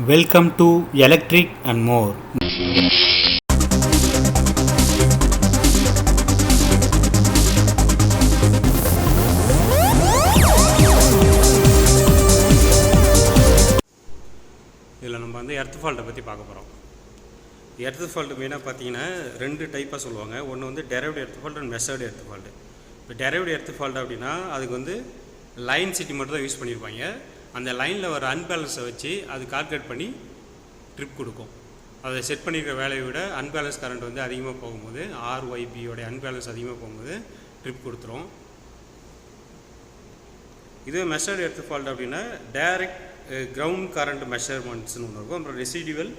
Welcome to Electric and More. இதில் நம்ம earth ஃபால்ட்டை பற்றி பார்க்க போகிறோம். எர்த் ஃபால்ட்டு மெயினாக பார்த்தீங்கன்னா ரெண்டு டைப்பாக சொல்லுவாங்க. ஒன்று derived earth fault and measured earth fault. இப்போ டெரைவ்டு எர்த் ஃபால்ட் அப்படின்னா அதுக்கு லைன் சிட்டி மட்டும் தான் யூஸ் பண்ணியிருப்பாங்க. அந்த லைனில் வர அன்பேலன்ஸை வச்சு அது கால்குலேட் பண்ணி ட்ரிப் கொடுக்கும். அதை செட் பண்ணியிருக்கிற வேலையை விட அன்பேலன்ஸ் கரண்ட் அதிகமாக போகும்போது ஆர்ஒய்பியோடைய அன்பேலன்ஸ் அதிகமாக போகும்போது ட்ரிப் கொடுத்துரும். இது மெஷர்டு எர்த் ஃபால்ட் அப்படின்னா டைரக்ட் கிரவுண்ட் கரண்ட் மெஷர்மெண்ட்ஸ்னு ஒன்று இருக்கும், அப்புறம் ரெசிடியூவல்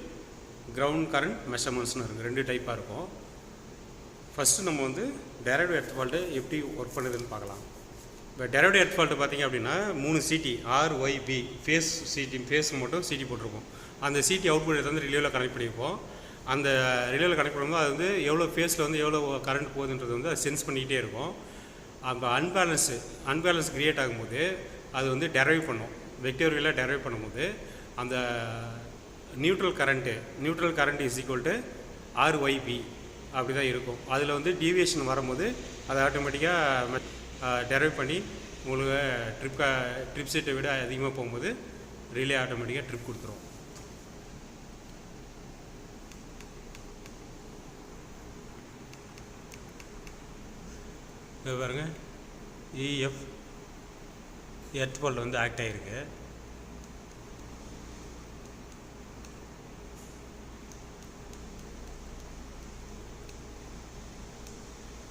கிரவுண்ட் கரண்ட் மெஷர்மெண்ட்ஸ்னு இருக்குது. ரெண்டு டைப்பாக இருக்கும். ஃபஸ்ட்டு நம்ம டைரக்ட் எர்த் ஃபால்ட்டு எப்படி ஒர்க் பண்ணுதுன்னு பார்க்கலாம். இப்போ டைரக்ட் எர்த் ஃபால்ட்டு பார்த்திங்க அப்படின்னா 3 சிடி ஆர்ஒய்பி ஃபேஸ் மட்டும் சிடி போட்டிருக்கோம். அந்த சிடி அவுட்புட் எடுத்து ரிலேவில் கனெக்ட் பண்ணியிருப்போம். அந்த ரிலேவில் கனெக்ட் பண்ணும்போது அது எவ்வளோ ஃபேஸில் எவ்வளோ கரண்ட் போகுதுன்றது அது சென்ஸ் பண்ணிக்கிட்டே இருக்கும். அந்த அன்பேலன்ஸ் க்ரியேட் ஆகும்போது அது டெரைவ் பண்ணும். வெக்டோரியலாக டெரைவ் பண்ணும்போது அந்த neutral current is equal to RYB அப்படி தான் இருக்கும். அதில் டீவியேஷன் வரும்போது அதை ஆட்டோமேட்டிக்காக டெரைவ் பண்ணி உங்களுக்கு ட்ரிப் செட்டை விட அதிகமாக போகும்போது ரிலே ஆட்டோமேட்டிக்காக ட்ரிப் கொடுத்துரும். இது பாருங்க, இஎஃப் எர்த் ஃபால்ட் ஆக்ட் ஆகிருக்கு.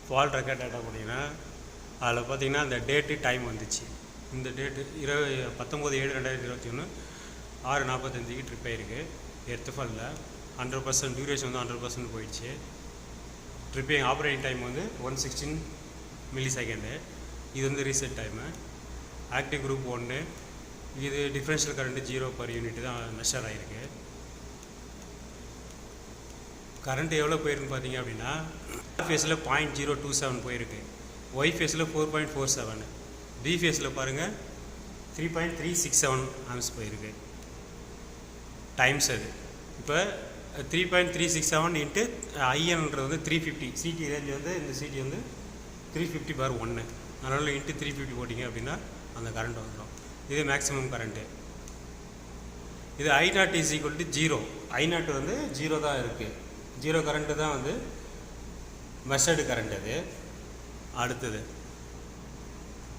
ஃபால்ட் ரெக்கார்ட் டேட்டா போட்டிங்கன்னா அதில் பார்த்தீங்கன்னா அந்த டேட்டு டைம் வந்துச்சு. இந்த டேட்டு 19/7/2021 6:45 ட்ரிப் ஆகிருக்கு. எர்த் ஃபால்ட்டில் 100% டியூரேஷன் 100% போயிடுச்சு. Tripping operating time 116 milli second. இது ரீசெட் டைமு. Active group 1. இது டிஃப்ரென்ஷியல் கரண்ட்டு 0 per யூனிட் தான் மெஷர் ஆகிருக்கு. கரண்ட் எவ்வளோ போயிருக்குன்னு பார்த்தீங்க அப்படின்னா ஆர் ஃபேஸில் 0.027 போயிருக்கு. ஒய் ஃபேஸில் 4.47. டி ஃபேஸில் பாருங்கள் 3.367 ஆம்ஸ் போயிருக்கு. டைம்ஸ் அது இப்போ 3.367 இன்ட்டு ஐஎன்ன்றது 350. சிடி ரேஞ்ச் இந்த சிடி 350/1. அதனால் இன்ட்டு 350 போட்டிங்க அப்படின்னா அந்த கரண்ட் வந்துடும். இது மேக்ஸிமம் கரண்ட்டு. இது I0 is equal to 0. I0 0 தான் இருக்குது. 0 கரண்ட்டு தான் மெஷர்டு கரண்ட். அது அடுத்தது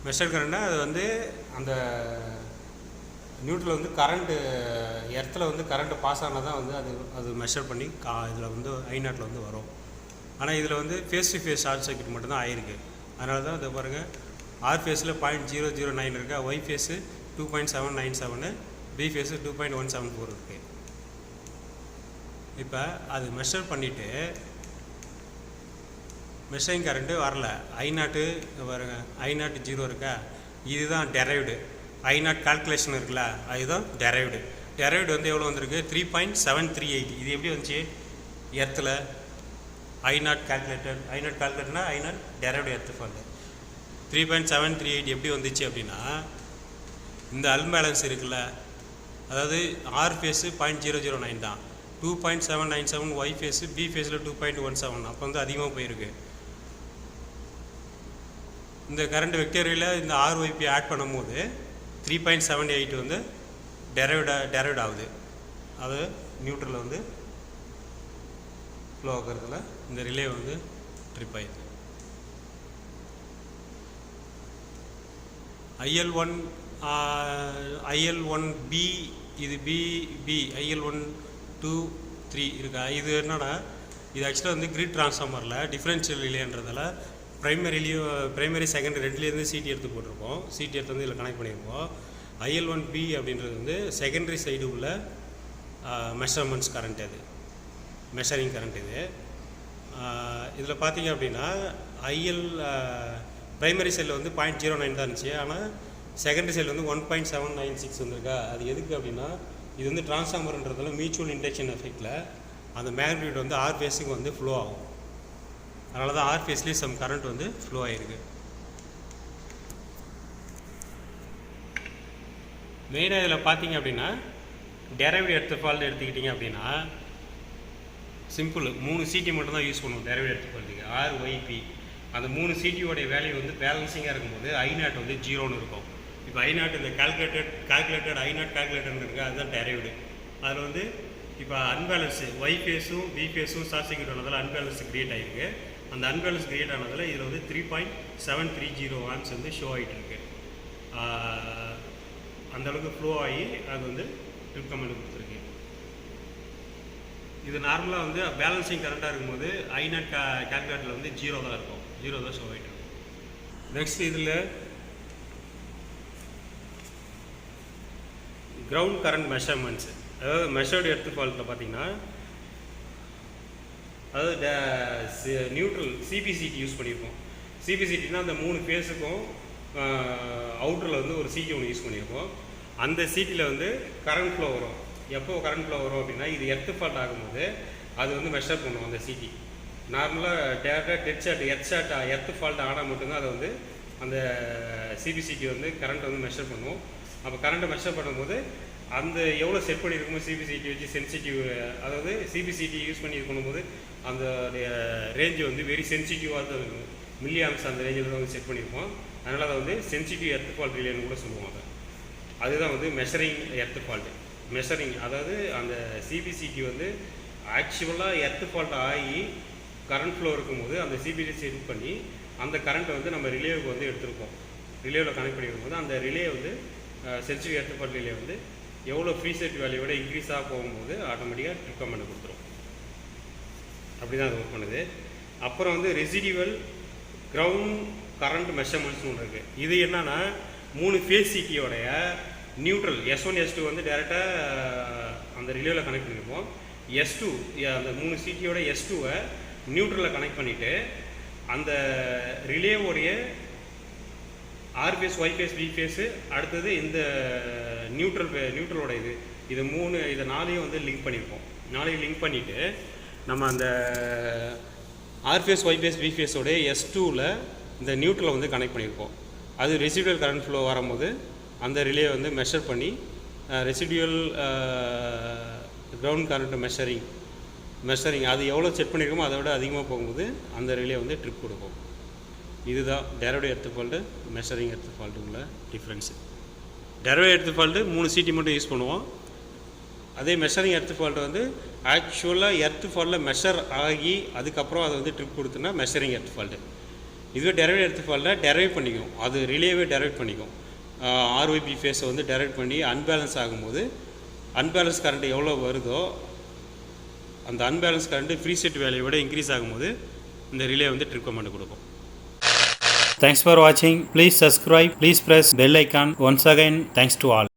மெஷர்டு கரண்ட்னா அது அந்த நியூட்ரல் கரண்ட்டு எர்த்தில் கரண்ட்டு பாஸ் ஆனால் தான் அது மெஷர் பண்ணி இதில் I0 வரும். ஆனால் இதில் face to face short circuit மட்டும்தான் ஆயிருக்கு. அதனால தான் இதை பாருங்கள், ஆர் ஃபேஸில் 0.009 இருக்கா, ஒய் ஃபேஸு 2.797, பி ஃபேஸு 2.174 இருக்குது. இப்போ அது மெஷர் பண்ணிவிட்டு மெஷரிங் கரண்ட்டு வரல. I0 பாருங்க, I0 0 இருக்கா, இதுதான் டெரைவ்டு. I0 கால்குலேஷன் இருக்குல்ல, அதுதான் டெரைவ்டு. டெரைவ்டு எவ்வளோ வந்திருக்கு, 3.738. இது எப்படி வந்துச்சு எர்த்தில் I0 கால்குலேட்டர்னா I0 derived earth fault 3.738 எப்படி வந்துச்சு அப்படின்னா இந்த அன்பேலன்ஸ் இருக்குல்ல, அதாவது ஆர் ஃபேஸு 0.009 தான், 2.797 ஒய் ஃபேஸு, பி ஃபேஸில் 2.17. அப்போ அதிகமாக போயிருக்கு. இந்த கரண்ட் வெக்டோரியலில் இந்த ஆர்ஒய்பி ஆட் பண்ணும்போது 3.78 டெரைவ்ட் ஆகுது. அது நியூட்ரலில் ஃப்ளோ ஆகிறதுல இந்த ரிலே ட்ரிப் ஆயிடுது. IL1B இது பி IL1 2 3 இருக்கா. இது என்னன்னா இது ஆக்சுவலாக கிரிட் ட்ரான்ஸ்ஃபார்மரில் டிஃப்ரென்ஷியல் ரிலேன்றதால ப்ரைமரி செகண்டரி ரெண்டுலேருந்து சிடி எடுத்து போட்டிருக்கோம். சிடி எடுத்து இதில் கனெக்ட் பண்ணியிருக்கோம். IL1B அப்படின்றது செகண்டரி சைடு உள்ள மெஷர்மெண்ட்ஸ் கரண்ட். அது மெஷரிங் கரண்ட். இது இதில் பார்த்தீங்க அப்படின்னா ப்ரைமரி சைடில் 0.09 தான் இருந்துச்சு. ஆனால் செகண்டரி சைடில் 1.796 வந்திருக்கா. அது எதுக்கு அப்படின்னா இது ட்ரான்ஸ்ஃபார்மர்ன்றதால மியூச்சுவல் இண்டக்ஷன் எஃபெக்டில் அந்த மேக்னிட்யூட் ஆர் ஃபேஸுக்கு ஃப்ளோ ஆகும். அதனால தான் ஆர் ஃபேஸ்லேயே சம் கரண்ட் ஃப்ளோ ஆகிருக்கு. மெயினாக இதில் பார்த்தீங்க அப்படின்னா டெரைவ்டு எர்த் ஃபால்ட் எடுத்துக்கிட்டிங்க அப்படின்னா சிம்பிள் 3 சிடி மட்டும் தான் யூஸ் பண்ணுவோம் டெரைவ்டு எர்த் ஃபால்ட்டுக்கு ஆர்ஒய்பி. அந்த 3 சிடியோடைய வேல்யூ வந்து பேலன்சிங்காக இருக்கும்போது ஐநாட் வந்து 0ன்னு இருக்கும். இப்போ ஐநாட் இந்த கால்குலேட்டட் ஐநாட் கால்குலேட்டர்னு இருக்குது, அதுதான் டெரைவ்டு. அதில் வந்து இப்போ அன்பேலன்ஸு ஒய் ஃபேஸும் பி ஃபேஸும் ஷார்ட் சர்க்யூட் ஆனதில் அன்பேலன்ஸ் கிரியேட் ஆகிருக்கு. அந்த அன்பேலன்ஸ் கிரியேட் ஆனதில் இதில் வந்து 3.730 ஆம்ஸ் வந்து ஷோ ஆகிட்டு இருக்கு. அந்தளவுக்கு ஃப்ளோ ஆகி அது வந்து ட்ரிப் கமெண்ட் கொடுத்துருக்கு. இது நார்மலாக வந்து பேலன்சிங் கரெக்டாக இருக்கும்போது ஐநாட் கால்குலேட்டரில் வந்து 0 தான் இருக்கும், 0 தான் ஷோ ஆகிட்டு இருக்கும். நெக்ஸ்ட் இதில் கிரவுண்ட் கரண்ட் மெஷர்மெண்ட்ஸு, அதாவது மெஷர்டு எர்த் ஃபால்ட்டில் பார்த்தீங்கன்னா அதாவது நியூட்ரல் சிபிசிடி யூஸ் பண்ணியிருக்கோம். சிபிசிடினா அந்த 3 ஃபேஸுக்கும் அவுட்டரில் வந்து ஒரு சிடி ஒன்று யூஸ் பண்ணியிருக்கோம். அந்த சிடியில் வந்து கரண்ட் ஃப்ளோ வரும். எப்போ கரண்ட் ஃப்ளோ வரும் அப்படின்னா இது எர்த் ஃபால்ட் ஆகும்போது அது வந்து மெஷர் பண்ணும் அந்த சிடி. நார்மலாக டேரெக்டாக எர்த் ஃபால்ட் ஆனால் மட்டும்தான் அதை வந்து அந்த சிபிசிடி வந்து கரண்ட் வந்து மெஷர் பண்ணும். அப்போ கரண்ட்டை மெஷர் பண்ணும்போது அந்த எவ்வளோ செட் பண்ணியிருக்குமோ சிபிசிடி வச்சு சென்சிட்டிவ், அதாவது சிபிசிடி யூஸ் பண்ணி பண்ணும்போது அந்த ரேஞ்சு வந்து வெரி சென்சிட்டிவாக தான் இருக்கும். மில்லி ஆம்ஸ் அந்த ரேஞ்சில் தான் வந்து செட் பண்ணியிருப்போம். அதனால் அதை வந்து சென்சிட்டிவ் எர்த் ஃபால்ட் ரிலேன்னு கூட சொல்லுவாங்க. அதுதான் வந்து மெஷரிங் எர்த் ஃபால்ட்டு. மெஷரிங் அதாவது அந்த சிபிசிடி வந்து ஆக்சுவலாக எர்த் ஃபால்ட் ஆகி கரண்ட் ஃப்ளோ இருக்கும்போது அந்த சிபிசி செட் பண்ணி அந்த கரண்ட்டை வந்து நம்ம ரிலேவுக்கு வந்து எடுத்துருக்கோம். ரிலேவில் கனெக்ட் பண்ணியிருக்கும்போது அந்த ரிலே வந்து சென்சிட்டிவ் எர்த் ஃபால்ட் ரிலே வந்து எவ்வளோ ஃப்ரீ செட் வேல்யூவோட இன்க்ரீஸாக போகும்போது ஆட்டோமேட்டிக்காக ட்ரிப் கமெண்ட் கொடுத்துரும். அப்படி தான் அது ஒர்க் பண்ணுது. அப்புறம் வந்து ரெசிடிவல் கிரவுண்ட் கரண்ட் மெஷர்மெண்ட்ஸ்னு ஒன்று இருக்குது. இது என்னென்னா 3 ஃபேஸ் சிட்டியோடைய நியூட்ரல் S1 S2 வந்து டேரெக்டாக அந்த ரிலேவில் கனெக்ட் பண்ணியிருப்போம். S2 அந்த 3 சிட்டியோட S2வை நியூட்ரலில் கனெக்ட் பண்ணிவிட்டு அந்த ரிலேவோடைய R phase Y phase B phase அடுத்தது இந்த நியூட்ரலோட இது 3 இதை 4ஐயும் வந்து லிங்க் பண்ணியிருப்போம். 4ஐயும் லிங்க் பண்ணிவிட்டு நம்ம அந்த R phase Y phase B ஃபேஸோடைய S2வில் இந்த நியூட்ரலை வந்து கனெக்ட் பண்ணியிருப்போம். அது ரெசிடுவல் கரண்ட் ஃப்ளோ வரும்போது அந்த ரிலே வந்து மெஷர் பண்ணி ரெசிடுவல் கிரவுண்ட் கரண்ட் மெஷரிங் அது எவ்வளோ செட் பண்ணியிருக்கோமோ அதை விட அதிகமாக போகும்போது அந்த ரிலே வந்து ட்ரிப் கொடுக்கும். இதுதான் derived earth fault measuring earth ஃபால்ட்டுக்குள்ள difference. Derived earth fault 3 CT மட்டும் யூஸ் பண்ணுவோம். அதே மெஷரிங் எர்த் ஃபால்ட்டு வந்து ஆக்சுவலாக எர்த் ஃபால்ட்டில் மெஷர் ஆகி அதுக்கப்புறம் அதை வந்து ட்ரிப் கொடுத்துனா மெஷரிங் எர்த் ஃபால்ட்டு. இதுவே டெரைவ்டு எர்த் ஃபால்ட்டில் டெரைவ் பண்ணிக்கும், அது ரிலேவே டெரைவ் பண்ணிக்கும். ஆர்ஒய்பி ஃபேஸை வந்து டெரைவ் பண்ணி அன்பேலன்ஸ் ஆகும்போது அன்பேலன்ஸ் கரண்ட் எவ்வளோ வருதோ அந்த அன்பேலன்ஸ் கரண்ட் ஃப்ரீ செட் வேல்யூவோட இன்க்ரீஸ் ஆகும்போது இந்த ரிலே வந்து ட்ரிப் கமெண்ட் கொடுக்கும். Thanks for watching. Please subscribe. Please press bell icon. Once again, thanks to all.